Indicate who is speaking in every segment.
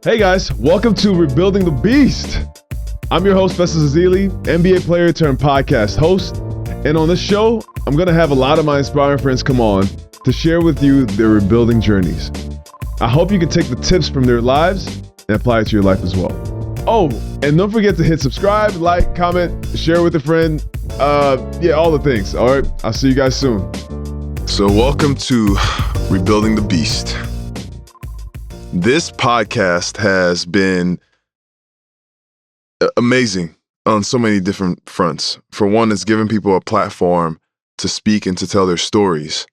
Speaker 1: Hey guys, welcome to Rebuilding the Beast. I'm your host, Festus Ezeli, NBA player turned podcast host. And on this show, I'm going to have a lot of my inspiring friends come on to share with you their rebuilding journeys. I hope you can take the tips from their lives and apply it to your life as well. Oh, and don't forget to hit subscribe, like, comment, share with a friend. All the things. All right, I'll see you guys soon.
Speaker 2: So welcome to Rebuilding the Beast. This podcast has been amazing on so many different fronts. For one, it's giving people a platform to speak and to tell their stories.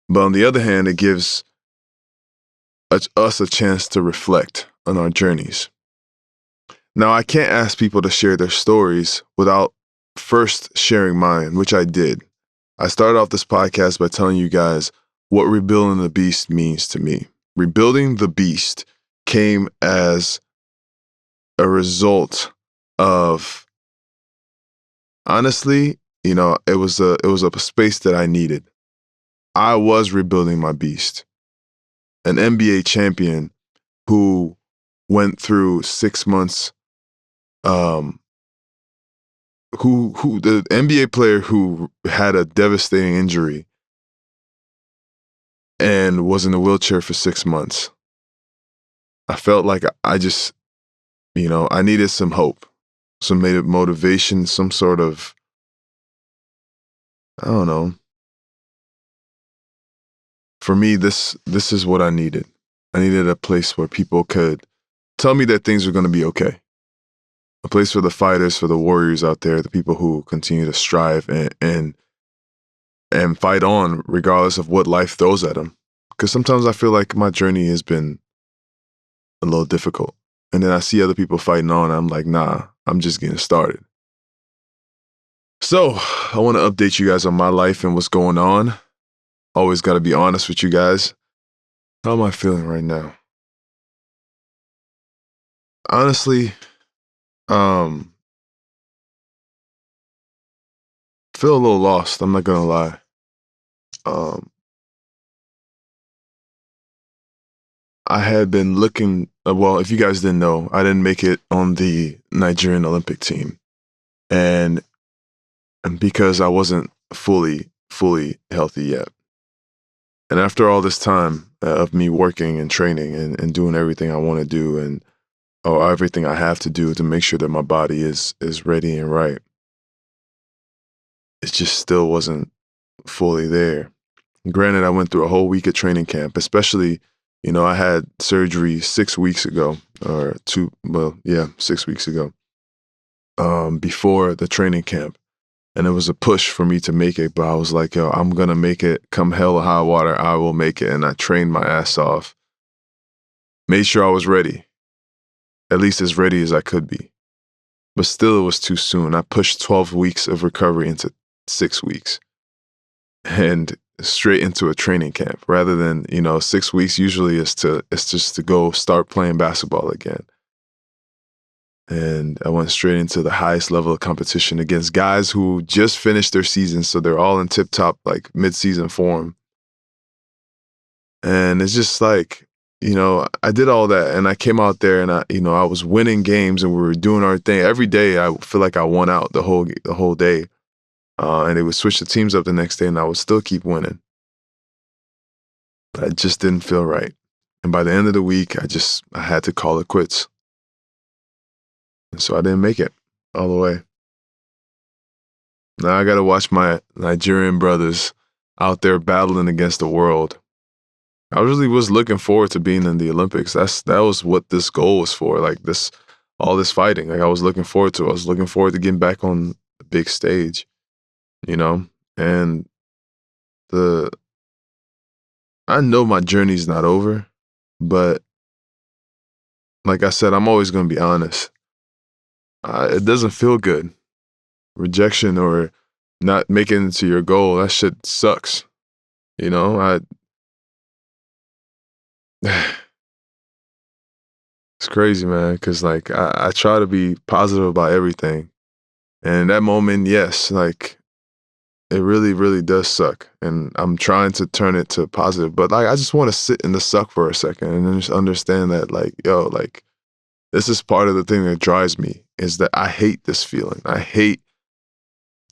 Speaker 2: But on the other hand, it gives us a chance to reflect on our journeys. Now, I can't ask people to share their stories without first sharing mine, which I did. I started off this podcast by telling you guys what rebuilding the beast means to me. Rebuilding the beast came as a result of, honestly, it was a space that I needed. I was rebuilding my beast. An NBA champion who went through 6 months, who the NBA player who had a devastating injury and was in a wheelchair for 6 months. I felt like I just, I needed some hope, some motivation, some sort of, I don't know. For me, this is what I needed. I needed a place where people could tell me that things were going to be okay. A place for the fighters, for the warriors out there, the people who continue to strive and fight on regardless of what life throws at them. Because sometimes I feel like my journey has been a little difficult. And then I see other people fighting on, and I'm like, nah, I'm just getting started. So I want to update you guys on my life and what's going on. Always got to be honest with you guys. How am I feeling right now? Honestly, feel a little lost. I'm not gonna lie. I had been looking. Well, if you guys didn't know, I didn't make it on the Nigerian Olympic team, and because I wasn't fully healthy yet. And after all this time of me working and training and doing everything I want to do and everything I have to do to make sure that my body is ready and right, it just still wasn't fully there. Granted, I went through a whole week of training camp, especially, I had surgery 6 weeks ago, 6 weeks ago, before the training camp. And it was a push for me to make it, but I was like, yo, I'm going to make it. Come hell or high water, I will make it. And I trained my ass off. Made sure I was ready, at least as ready as I could be. But still, it was too soon. I pushed 12 weeks of recovery into 6 weeks and straight into a training camp rather than, 6 weeks usually it's just to go start playing basketball again. And I went straight into the highest level of competition against guys who just finished their season. So they're all in tip-top, like mid-season form. And it's just like, I did all that and I came out there and I was winning games and we were doing our thing. Every day I feel like I won out the whole day. And they would switch the teams up the next day and I would still keep winning. But I just didn't feel right. And by the end of the week, I had to call it quits. And so I didn't make it all the way. Now I got to watch my Nigerian brothers out there battling against the world. I really was looking forward to being in the Olympics. That was what this goal was for. Like all this fighting. Like I was looking forward to. I was looking forward to getting back on the big stage, and I know my journey's not over, but like I said, I'm always going to be honest. It doesn't feel good. Rejection or not making it to your goal, that shit sucks. It's crazy, man, because like I try to be positive about everything. And in that moment, yes, like It really, really does suck. And I'm trying to turn it to positive. But like I just want to sit in the suck for a second and then just understand that like, yo, like this is part of the thing that drives me is that I hate this feeling. I hate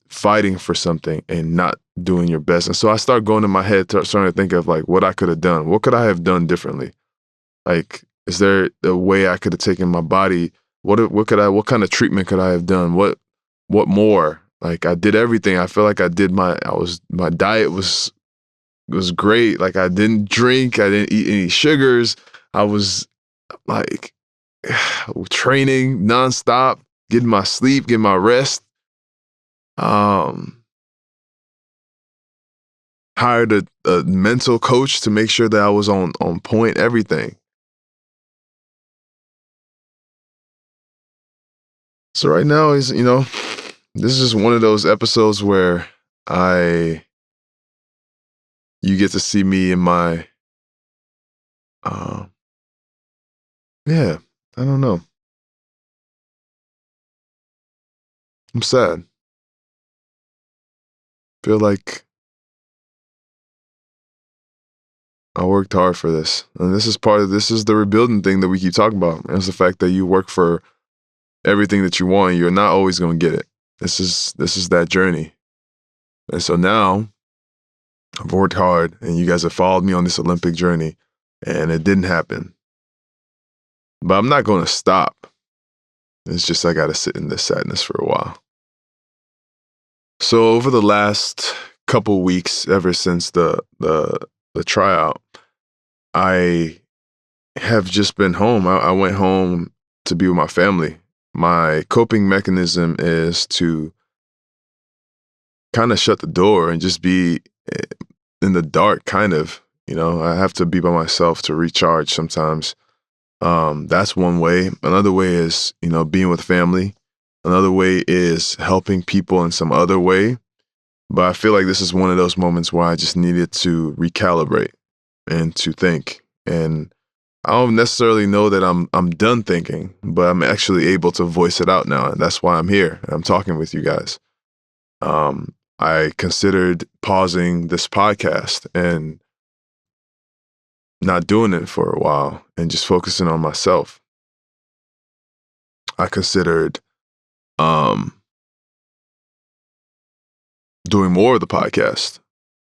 Speaker 2: fighting for something and not doing your best. And so I start going in my head, starting to think of like what I could have done. What could I have done differently? Like, is there a way I could have taken my body? What kind of treatment could I have done? What more? Like I did everything. I feel like my diet was great. Like I didn't drink, I didn't eat any sugars. I was like training nonstop, getting my sleep, getting my rest. Hired a mental coach to make sure that I was on point, everything. So right now is, this is one of those episodes where you get to see me in my, yeah, I don't know. I'm sad. Feel like I worked hard for this. And this is the rebuilding thing that we keep talking about. It's the fact that you work for everything that you want. You're not always going to get it. This is that journey. And so now I've worked hard and you guys have followed me on this Olympic journey and it didn't happen. But I'm not going to stop. It's just I got to sit in this sadness for a while. So over the last couple weeks, ever since the tryout, I have just been home. I went home to be with my family. My coping mechanism is to kind of shut the door and just be in the dark, kind of. I have to be by myself to recharge sometimes. That's one way. Another way is, being with family. Another way is helping people in some other way. But I feel like this is one of those moments where I just needed to recalibrate and to think. And I don't necessarily know that I'm done thinking, but I'm actually able to voice it out now. And that's why I'm here. I'm talking with you guys. I considered pausing this podcast and not doing it for a while and just focusing on myself. I considered doing more of the podcast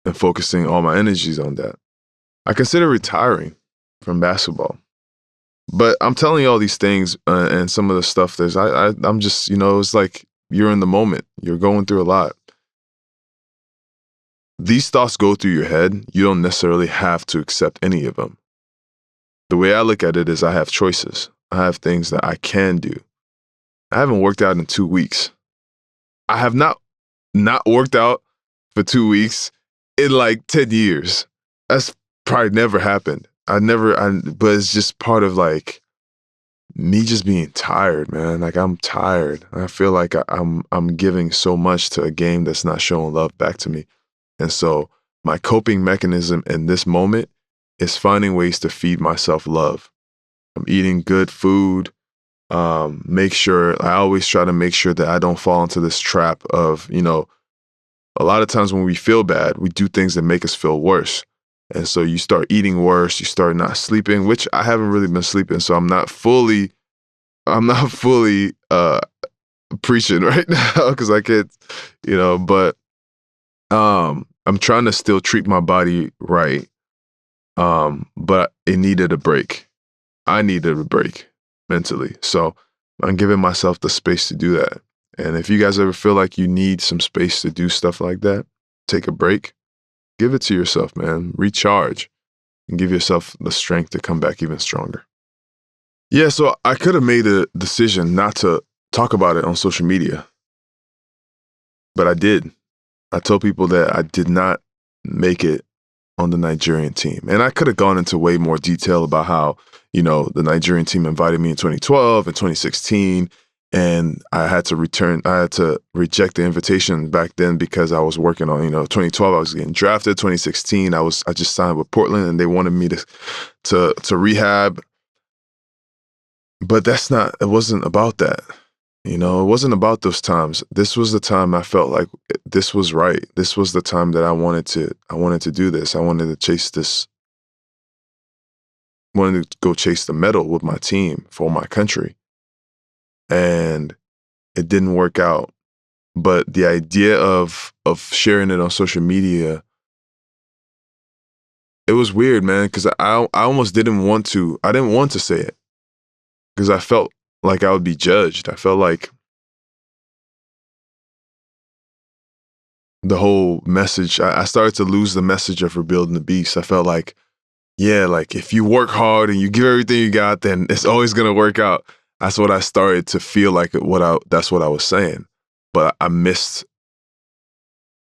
Speaker 2: and focusing all my energies on that. I consider retiring from basketball. But I'm telling you all these things and some of the stuff I'm just, it's like you're in the moment. You're going through a lot. These thoughts go through your head. You don't necessarily have to accept any of them. The way I look at it is I have choices. I have things that I can do. I haven't worked out in 2 weeks. I have not worked out for 2 weeks in like 10 years. That's probably never happened. But it's just part of like me just being tired, man. Like I'm tired. I feel like I'm giving so much to a game that's not showing love back to me. And so my coping mechanism in this moment is finding ways to feed myself love. I'm eating good food. I always try to make sure that I don't fall into this trap of, a lot of times when we feel bad, we do things that make us feel worse. And so you start eating worse, you start not sleeping, which I haven't really been sleeping. So I'm not fully preaching right now because I can't, but I'm trying to still treat my body right. But it needed a break. I needed a break mentally. So I'm giving myself the space to do that. And if you guys ever feel like you need some space to do stuff like that, take a break, give it to yourself, man. Recharge and give yourself the strength to come back even stronger. Yeah, so I could have made a decision not to talk about it on social media, but I did. I told people that I did not make it on the Nigerian team. And I could have gone into way more detail about how, the Nigerian team invited me in 2012 and 2016, and I had to reject the invitation back then because I was working on, 2012, I was getting drafted. 2016, I just signed with Portland and they wanted me to rehab. But it wasn't about that. It wasn't about those times. This was the time I felt like this was right. This was the time that I wanted to do this. I wanted to chase this, wanted to go chase the medal with my team for my country. And it didn't work out. But the idea of sharing it on social media, it was weird, man, because I almost didn't want to. I didn't want to say it because I felt like I would be judged. I felt like the whole message, I started to lose the message of rebuilding the beast. I felt like, yeah, like if you work hard and you give everything you got, then it's always gonna work out. That's what I started to feel like. That's what I was saying, but I missed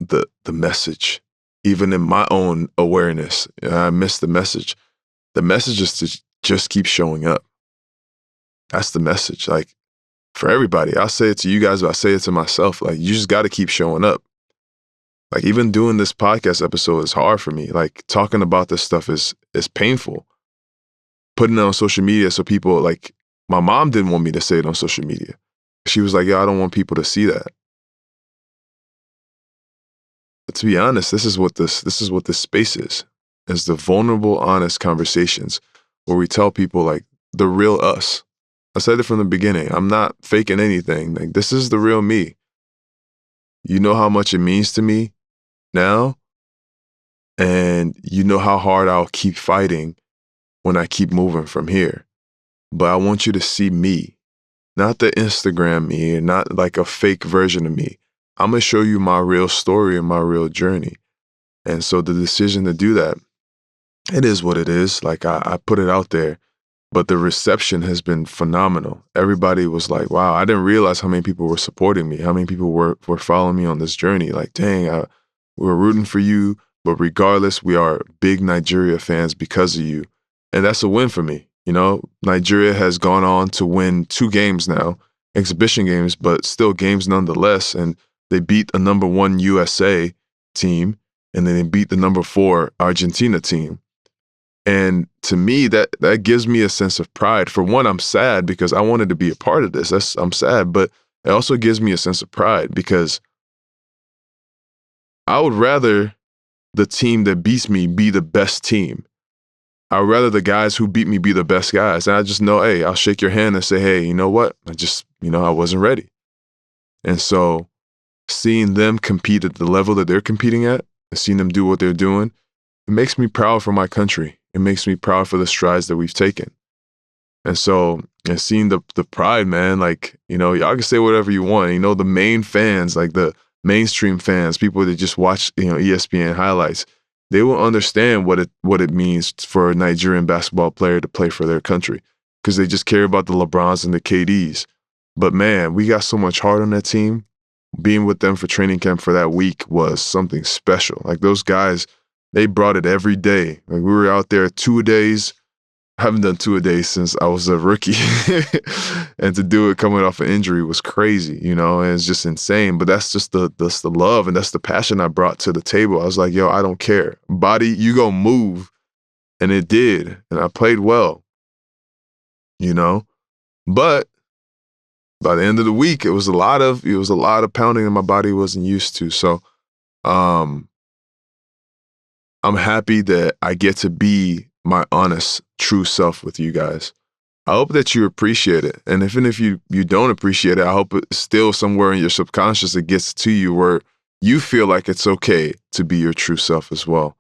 Speaker 2: the message, even in my own awareness. I missed the message. The message is to just keep showing up. That's the message. Like for everybody, I'll say it to you guys, but I say it to myself. Like you just got to keep showing up. Like even doing this podcast episode is hard for me. Like talking about this stuff is painful. Putting it on social media so people, like my mom didn't want me to say it on social media. She was like, "Yo, I don't want people to see that." But to be honest, this is what this space is. It's the vulnerable, honest conversations where we tell people like the real us. I said it from the beginning. I'm not faking anything. Like this is the real me. You know how much it means to me now, and you know how hard I'll keep fighting when I keep moving from here. But I want you to see me, not the Instagram me, and not like a fake version of me. I'm gonna show you my real story and my real journey. And so the decision to do that, it is what it is. Like I put it out there, but the reception has been phenomenal. Everybody was like, wow, I didn't realize how many people were supporting me, how many people were following me on this journey. Like, dang, we're rooting for you. But regardless, we are big Nigeria fans because of you. And that's a win for me. Nigeria has gone on to win 2 games now, exhibition games, but still games nonetheless. And they beat a number 1 USA team, and then they beat the number 4 Argentina team. And to me, that gives me a sense of pride. For one, I'm sad because I wanted to be a part of this. I'm sad, but it also gives me a sense of pride because I would rather the team that beats me be the best team. I would rather the guys who beat me be the best guys. And I just know, hey, I'll shake your hand and say, hey, you know what? I wasn't ready. And so seeing them compete at the level that they're competing at and seeing them do what they're doing, it makes me proud for my country. It makes me proud for the strides that we've taken. And so, and seeing the pride, man, like, y'all can say whatever you want. The main fans, like the mainstream fans, people that just watch, ESPN highlights, they will understand what it means for a Nigerian basketball player to play for their country because they just care about the LeBrons and the KDs. But man, we got so much heart on that team. Being with them for training camp for that week was something special. Like those guys, they brought it every day. Like we were out there 2 days. I haven't done 2 a day since I was a rookie. And to do it coming off an injury was crazy, and it's just insane. But that's just the love and that's the passion I brought to the table. I was like, yo, I don't care. Body, you go move. And it did. And I played well, But by the end of the week, it was a lot of pounding that my body wasn't used to. So I'm happy that I get to be my honest, true self with you guys. I hope that you appreciate it. And even if you don't appreciate it, I hope it's still somewhere in your subconscious it gets to you where you feel like it's okay to be your true self as well.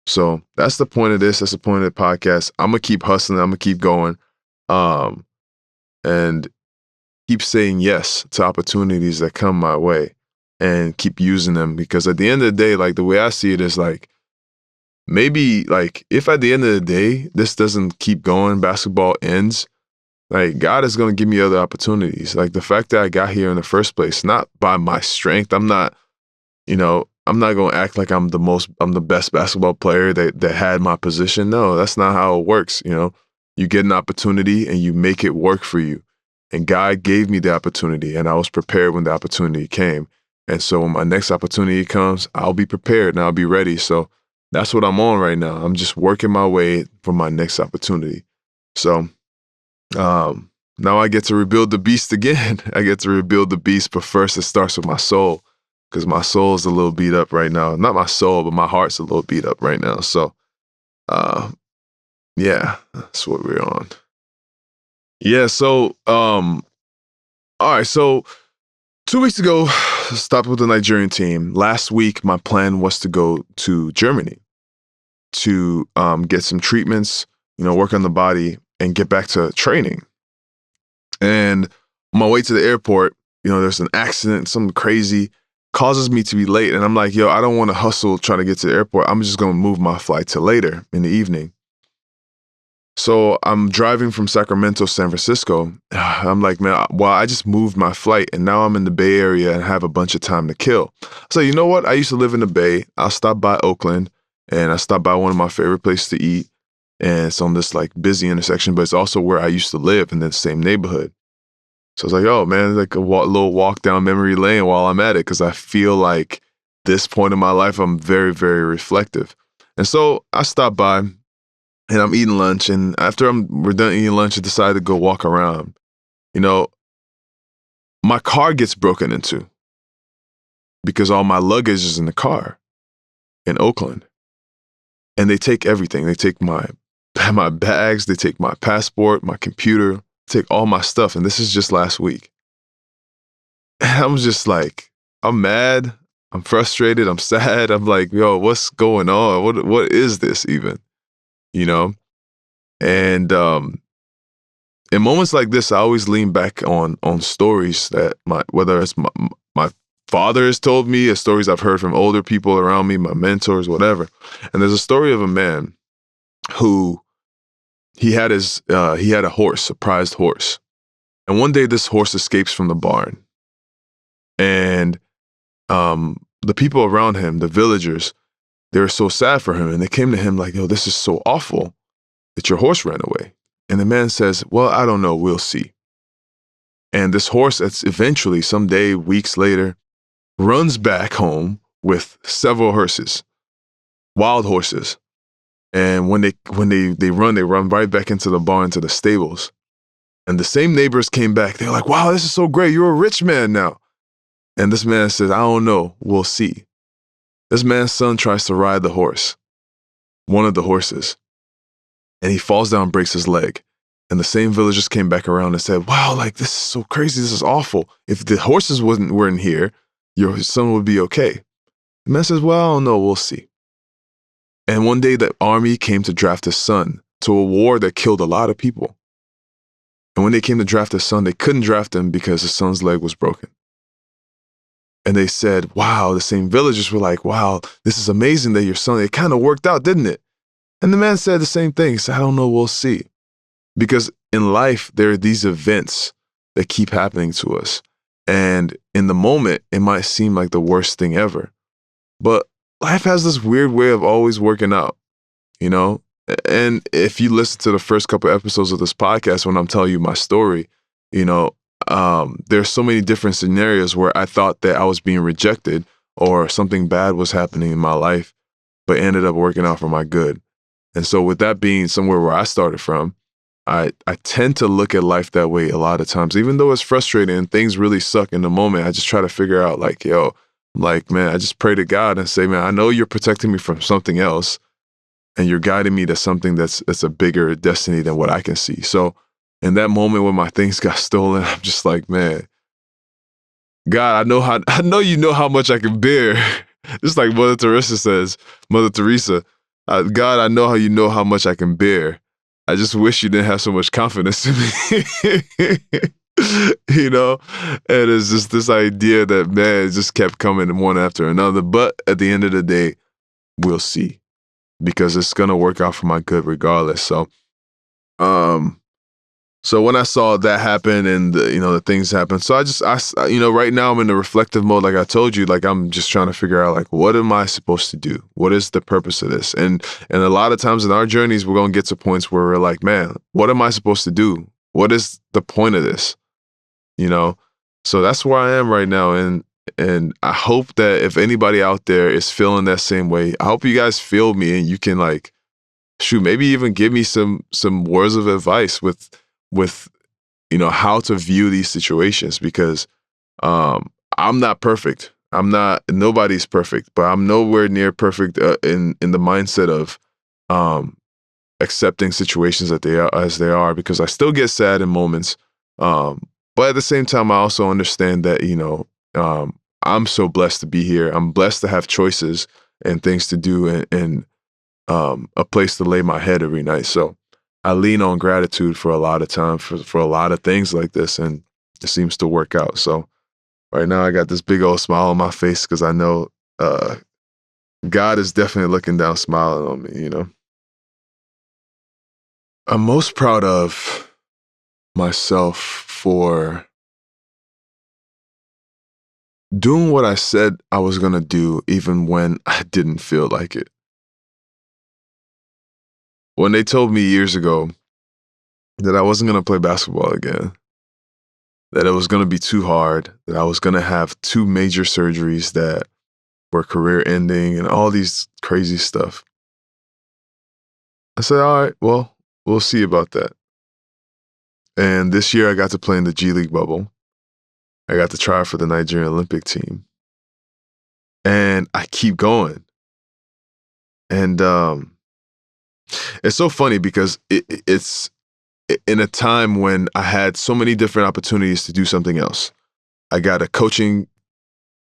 Speaker 2: So that's the point of this. That's the point of the podcast. I'm going to keep hustling. I'm going to keep going. And keep saying yes to opportunities that come my way and keep using them. Because at the end of the day, like the way I see it is like, maybe like if at the end of the day, this doesn't keep going, basketball ends, like God is going to give me other opportunities. Like the fact that I got here in the first place, not by my strength. I'm not going to act like I'm the best basketball player that had my position. No, that's not how it works. You get an opportunity and you make it work for you. And God gave me the opportunity and I was prepared when the opportunity came. And so when my next opportunity comes, I'll be prepared and I'll be ready. So that's what I'm on right now. I'm just working my way for my next opportunity. So now I get to rebuild the beast again. I get to rebuild the beast, but first it starts with my soul, because my soul is a little beat up right now. Not my soul, but my heart's a little beat up right now. So, yeah, that's what we're on. Yeah, so, all right, so 2 weeks ago, stopped with the Nigerian team. Last week, my plan was to go to Germany to get some treatments, work on the body, and get back to training. And on my way to the airport, there's an accident, something crazy, causes me to be late. And I'm like, yo, I don't want to hustle trying to get to the airport. I'm just going to move my flight to later in the evening. So I'm driving from Sacramento, San Francisco. I'm like, man, well, I just moved my flight and now I'm in the Bay Area and have a bunch of time to kill. So you know what? I used to live in the Bay. I'll stop by Oakland and I stopped by one of my favorite places to eat. And it's on this like busy intersection, but it's also where I used to live in the same neighborhood. So I was like, oh man, like a little walk down memory lane while I'm at it. Cause I feel like this point in my life, I'm very, very reflective. And so I stopped by. And I'm eating lunch, and after we're done eating lunch, I decide to go walk around. My car gets broken into because all my luggage is in the car in Oakland. And they take everything. They take my bags, they take my passport, my computer, take all my stuff. And this is just last week. And I'm just like, I'm mad, I'm frustrated, I'm sad. I'm like, yo, what's going on? What is this even? And in moments like this, I always lean back on stories that whether it's my father has told me, or stories I've heard from older people around me, my mentors, whatever. And there's a story of a man who he had a horse, a prized horse. And one day this horse escapes from the barn. And the people around him, the villagers, they were so sad for him. And they came to him like, yo, this is so awful that your horse ran away. And the man says, well, I don't know, we'll see. And this horse, that's eventually, someday, weeks later, runs back home with several horses, wild horses. And when they run right back into the barn, to the stables. And the same neighbors came back. They're like, wow, this is so great. You're a rich man now. And this man says, I don't know, we'll see. This man's son tries to ride the horse, one of the horses. And he falls down and breaks his leg. And the same villagers came back around and said, wow, like this is so crazy. This is awful. If the horses weren't here, your son would be okay. The man says, well, I don't know, we'll see. And one day the army came to draft his son to a war that killed a lot of people. And when they came to draft his son, they couldn't draft him because his son's leg was broken. And they said, wow, the same villagers were like, wow, this is amazing that your son, it kind of worked out, didn't it? And the man said the same thing. He said, I don't know, we'll see. Because in life, there are these events that keep happening to us. And in the moment, it might seem like the worst thing ever. But life has this weird way of always working out, And if you listen to the first couple episodes of this podcast, when I'm telling you my story, there's so many different scenarios where I thought that I was being rejected or something bad was happening in my life, but ended up working out for my good. And so with that being somewhere where I started from, I tend to look at life that way a lot of times. Even though it's frustrating and things really suck in the moment, I just try to figure out like, man, I just pray to God and say, man, I know you're protecting me from something else and you're guiding me to something that's a bigger destiny than what I can see. So in that moment when my things got stolen, I'm just like, man, God, I know you know how much I can bear. Just like Mother Teresa says, God, I know how much I can bear. I just wish you didn't have so much confidence in me, And it's just this idea that, man, it just kept coming one after another. But at the end of the day, we'll see, because it's going to work out for my good regardless. So, so when I saw that happen and the things happen, so I right now I'm in the reflective mode. Like I told you, like I'm just trying to figure out like, what am I supposed to do? What is the purpose of this? And a lot of times in our journeys, we're going to get to points where we're like, man, what am I supposed to do? What is the point of this? So that's where I am right now. And I hope that if anybody out there is feeling that same way, I hope you guys feel me and you can like, maybe even give me some words of advice with how to view these situations, because I'm not perfect. Nobody's perfect, but I'm nowhere near perfect in the mindset of accepting situations that they are as they are, because I still get sad in moments. But at the same time, I also understand that, I'm so blessed to be here. I'm blessed to have choices and things to do, and a place to lay my head every night. So I lean on gratitude for a lot of time for a lot of things like this, and it seems to work out. So right now I got this big old smile on my face because I know God is definitely looking down, smiling on me. I'm most proud of myself for doing what I said I was going to do, even when I didn't feel like it. When they told me years ago that I wasn't going to play basketball again, that it was going to be too hard, that I was going to have 2 major surgeries that were career ending and all these crazy stuff, I said, all right, well, we'll see about that. And this year I got to play in the G League bubble. I got to try for the Nigerian Olympic team. And I keep going. And it's so funny because it's in a time when I had so many different opportunities to do something else. I got a coaching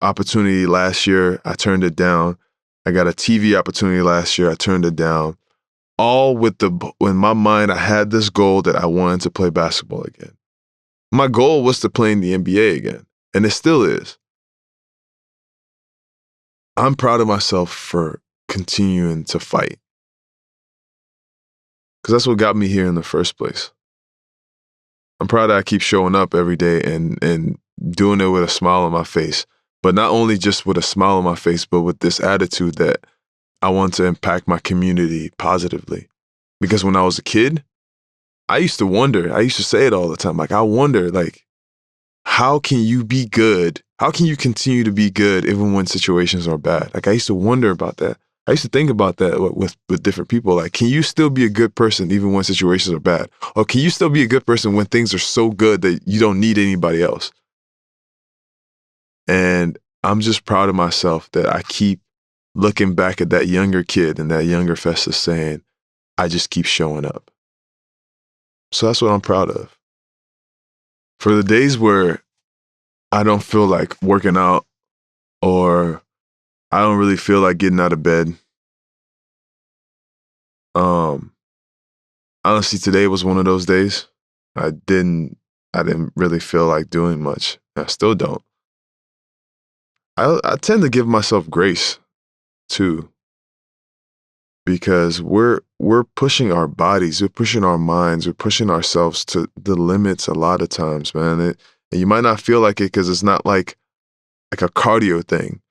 Speaker 2: opportunity last year. I turned it down. I got a TV opportunity last year. I turned it down. All in my mind, I had this goal that I wanted to play basketball again. My goal was to play in the NBA again, and it still is. I'm proud of myself for continuing to fight, because that's what got me here in the first place. I'm proud that I keep showing up every day and doing it with a smile on my face, but not only just with a smile on my face, but with this attitude that I want to impact my community positively. Because when I was a kid, I used to wonder, I used to say it all the time, like, I wonder, like, how can you be good? How can you continue to be good even when situations are bad? Like, I used to wonder about that. I used to think about that with different people. Like, can you still be a good person even when situations are bad? Or can you still be a good person when things are so good that you don't need anybody else? And I'm just proud of myself that I keep looking back at that younger kid and that younger Festus saying, I just keep showing up. So that's what I'm proud of. For the days where I don't feel like working out, or I don't really feel like getting out of bed, honestly, today was one of those days. I didn't really feel like doing much. I still don't. I tend to give myself grace too, because we're pushing our bodies, we're pushing our minds, we're pushing ourselves to the limits a lot of times, man. And you might not feel like it because it's not like a cardio thing,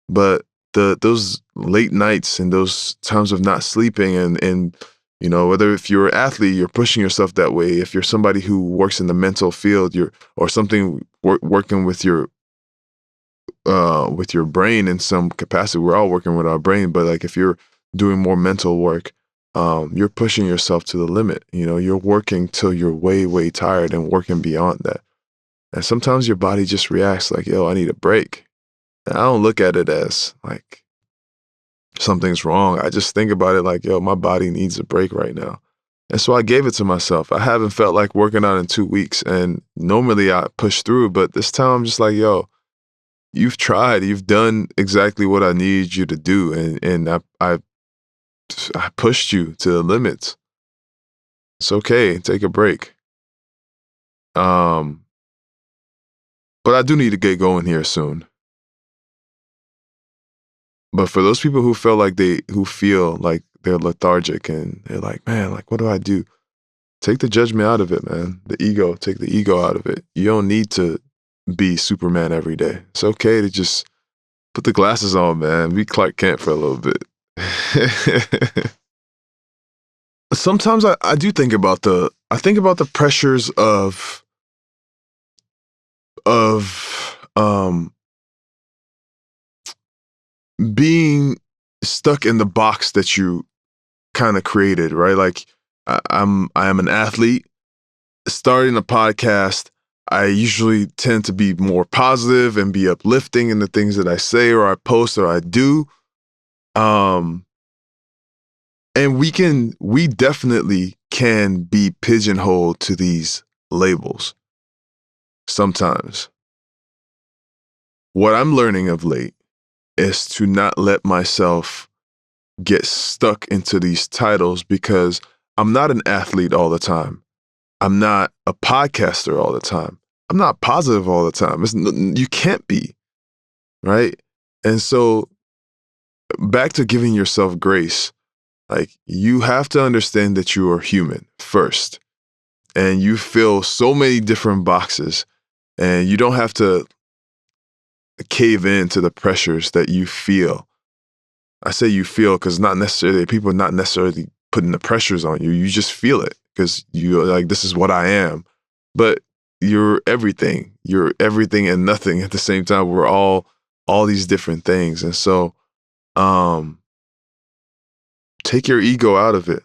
Speaker 2: but those late nights and those times of not sleeping, and whether if you're an athlete, you're pushing yourself that way. If you're somebody who works in the mental field, or something working with your brain in some capacity. We're all working with our brain, but like if you're doing more mental work, you're pushing yourself to the limit. You're working till you're way, way tired and working beyond that. And sometimes your body just reacts like, yo, I need a break. And I don't look at it as like something's wrong. I just think about it like, yo, my body needs a break right now. And so I gave it to myself. I haven't felt like working out in 2 weeks. And normally I push through, but this time I'm just like, yo, you've tried. You've done exactly what I need you to do, and I pushed you to the limits. It's okay. Take a break. But I do need to get going here soon. But for those people who feel like they're lethargic and they're like, man, like, what do I do? Take the judgment out of it, man. Take the ego out of it. You don't need to be Superman every day. It's okay to just put the glasses on, man. Be Clark Kent for a little bit. Sometimes I do think about the pressures of being stuck in the box that you kind of created, right? Like I am an athlete, starting a podcast, I usually tend to be more positive and be uplifting in the things that I say or I post or I do. And we definitely can be pigeonholed to these labels sometimes. What I'm learning of late is to not let myself get stuck into these titles, because I'm not an athlete all the time. I'm not a podcaster all the time. I'm not positive all the time. You can't be, right? And so back to giving yourself grace, like you have to understand that you are human first, and you fill so many different boxes, and you don't have to cave in to the pressures that you feel. I say you feel because people are not necessarily putting the pressures on you. You just feel it because you're like, this is what I am. But you're everything. You're everything and nothing at the same time. We're all these different things. And so take your ego out of it.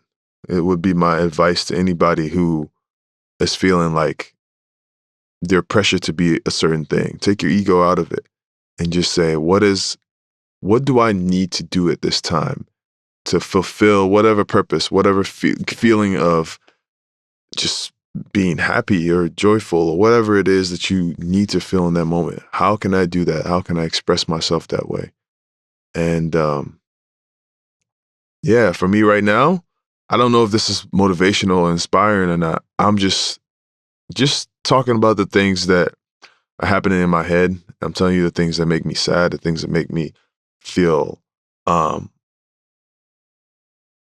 Speaker 2: It would be my advice to anybody who is feeling like they're pressured to be a certain thing. Take your ego out of it and just say, what do I need to do at this time to fulfill whatever purpose, whatever feeling of just being happy or joyful or whatever it is that you need to feel in that moment? How can I do that? How can I express myself that way? And yeah, for me right now, I don't know if this is motivational or inspiring or not. I'm just talking about the things that are happening in my head. I'm telling you the things that make me sad, the things that make me feel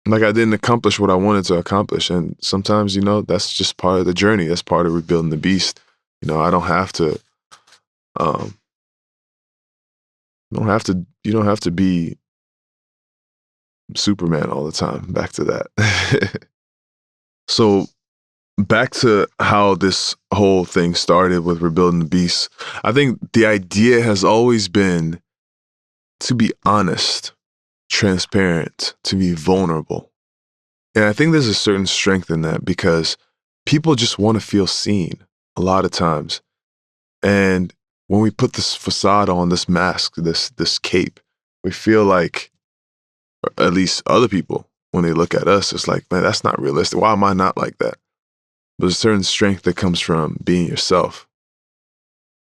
Speaker 2: like I didn't accomplish what I wanted to accomplish. And sometimes, that's just part of the journey. That's part of rebuilding the beast. I don't have to, you don't have to be Superman all the time. Back to that. So back to how this whole thing started with rebuilding the beast. I think the idea has always been to be honest, transparent, to be vulnerable. And I think there's a certain strength in that, because people just want to feel seen a lot of times. And when we put this facade on, this mask, this cape, we feel like, or at least other people, when they look at us, it's like, man, that's not realistic. Why am I not like that? There's a certain strength that comes from being yourself.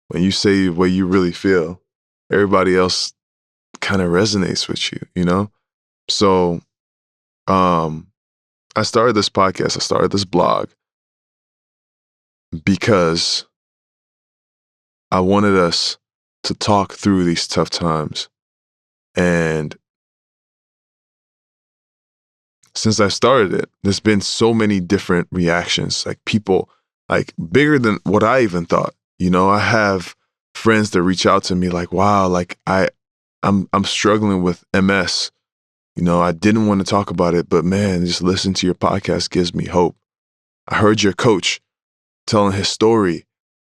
Speaker 2: When you say what you really feel, everybody else kind of resonates with you, So I started this podcast, I started this blog because I wanted us to talk through these tough times. And since I started it, there's been so many different reactions, like people, like bigger than what I even thought. I have friends that reach out to me like, wow, like I'm struggling with MS. I didn't want to talk about it, but man, just listen to your podcast gives me hope. I heard your coach telling his story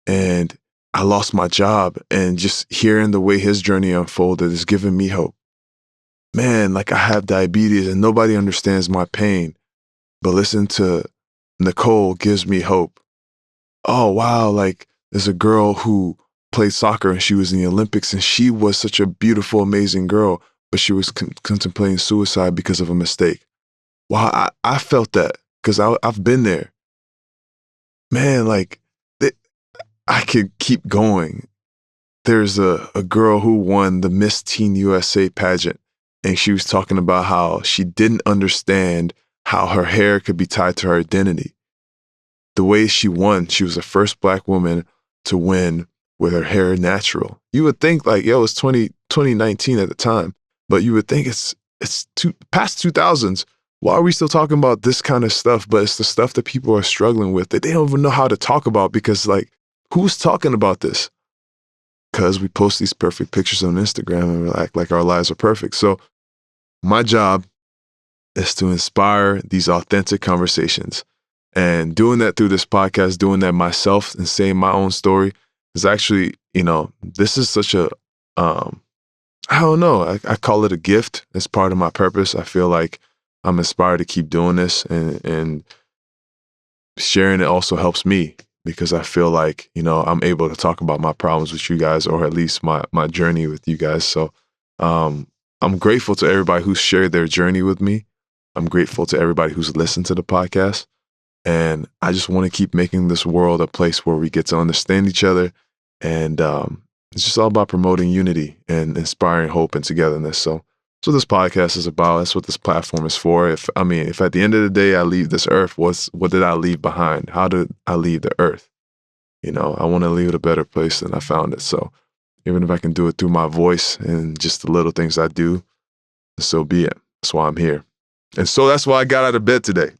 Speaker 2: and I lost my job, and just hearing the way his journey unfolded is giving me hope. Man, like I have diabetes and nobody understands my pain, but listen to Nicole gives me hope. Oh, wow. Like there's a girl who played soccer and she was in the Olympics and she was such a beautiful, amazing girl, but she was contemplating suicide because of a mistake. Wow. I felt that because I've been there. Man, like I could keep going. There's a girl who won the Miss Teen USA pageant, and she was talking about how she didn't understand how her hair could be tied to her identity. The way she won, she was the first Black woman to win with her hair natural. You would think like, yo, it's 2019 at the time, but you would think it's past 2000s. Why are we still talking about this kind of stuff? But it's the stuff that people are struggling with that they don't even know how to talk about, because like, who's talking about this? Because we post these perfect pictures on Instagram and we act like our lives are perfect. So my job is to inspire these authentic conversations. And doing that through this podcast, doing that myself and saying my own story is actually, this is such a, I don't know, I call it a gift. It's part of my purpose. I feel like I'm inspired to keep doing this and sharing it also helps me because I feel like, I'm able to talk about my problems with you guys, or at least my journey with you guys. So I'm grateful to everybody who's shared their journey with me. I'm grateful to everybody who's listened to the podcast. And I just want to keep making this world a place where we get to understand each other. And it's just all about promoting unity and inspiring hope and togetherness. So that's what this podcast is about. That's what this platform is for. If at the end of the day I leave this earth, what did I leave behind? How did I leave the earth? I want to leave it a better place than I found it. So even if I can do it through my voice and just the little things I do, so be it. That's why I'm here. And so that's why I got out of bed today.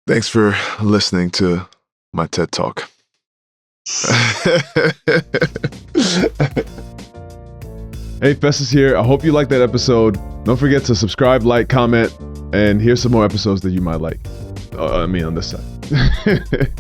Speaker 2: Thanks for listening to my TED Talk.
Speaker 1: Hey, Festus here. I hope you liked that episode. Don't forget to subscribe, like, comment, and here's some more episodes that you might like. On this side.